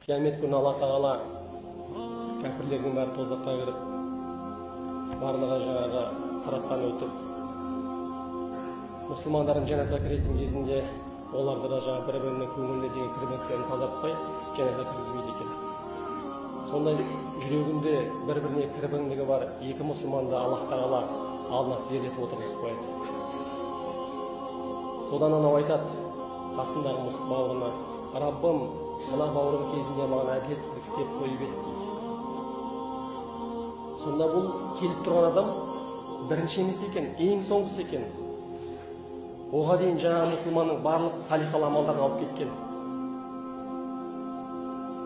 Қиямет күні Алла Тағала кәпірлердің бәрі тозаққа кіріп, барлығы жаңағы сыраттан өтіп, мұсылмандардың жәннатқа кіретін кезінде оларды да жаңа бір-бірінің көңіліне деген кірбеңдерін тазартпай жәннатқа кіргізбейді екен. Сондай жүрегінде бір-біріне кірбіңдігі бар екі мұсылманды Алла Тағала алдына тізерлетіп отырғызып қояды. Содан анау айтады қасындағы бауырына: Раббым, мына бауырым кезінде маған әділетсіздік істеп қойып еді дейді. Сонда бұл келіп тұрған адам бірінші емес екен, ең соңғысы екен. Оға дейін жаңа мұсылманның барлық салиқалы амалдарын алып кеткен.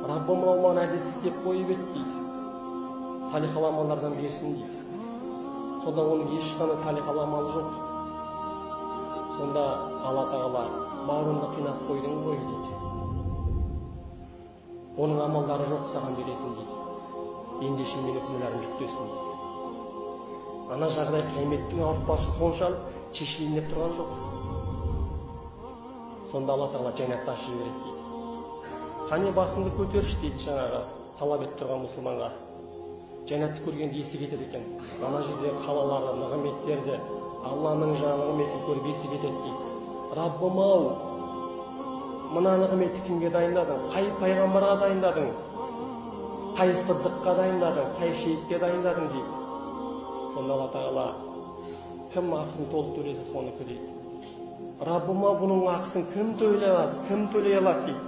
Раббым, маған әділетсіз істеп қойып еді дейді. Салиқалы амалдардан берсін дейді. Сонда оның ешқандай салиқалы амалы жоқ. Сонда Алла Тағала: бауырымды қинап қойдың ғой дейді. Оның амалдары жоқ саған беретін дейді. Ендеше мені күнәларым жүктесін дейді. Ана жағдай қияметтің ауыртпасы соншалық шешілейін деп тұрған жоқ. Сонда Алла Тағала жәннатты ашып жібереді дейді. Қане басыңды көтерші дейді жаңағы талап етіп тұрған мұсылманға. Жәннатты көргенде есі кетеді екен. Ана жерде қалалары, нығметтерді, Алланың жаңағы нығметін көріп есі кетеді дейді. Раббым-ау, мына нығметті кімге дайындадың? Қай пайғамбарға дайындадың? Қай сыдыққа дайындадың? Қай шейітке дайындадың дейді. Сонда Алла Тағала: кім ақысын толық төлесе соныкі дейді. Раббым-ау, бұның ақысын кім төлей алады? Кім төлей алады дейді.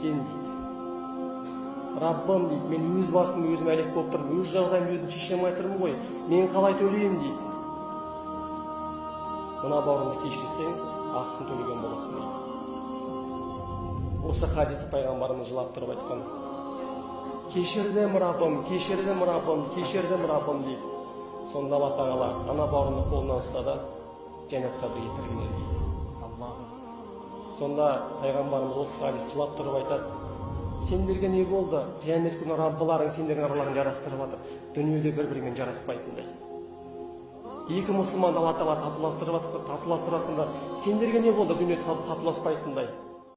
Сен дейді. Раббым дейді, мен өз басым өзім әлек болып тұрмын, өз жағдайым өзім шеше алмай тұрмын ғой, мен қалай төлеймін дейді. Мына бауырымды кешірсең, ақысын төлеген боласың дейді. Осы хадисті пайғамбарымыз жылап тұрып айтқан: кешірдім Раббым, кешірдім Раббым, кешірдім Раббым дейді. Сонда Алла Тағала ана бауырымды қолынан ұстады, жәннатқа бірге кіріңдер дейді. Сонда пайғамбарымыз осы хадисті жылап тұрып айтады: сендерге не болды? Қиямет күні Раббыларың сендердің араларың жарастырып жатыр. Дүниеде бір-бірімен жараспайтындай. Екі мұсылманды Алла Тағала татуластырып жатқанда сендерге не болды? Дүниеде татуласпайтындай.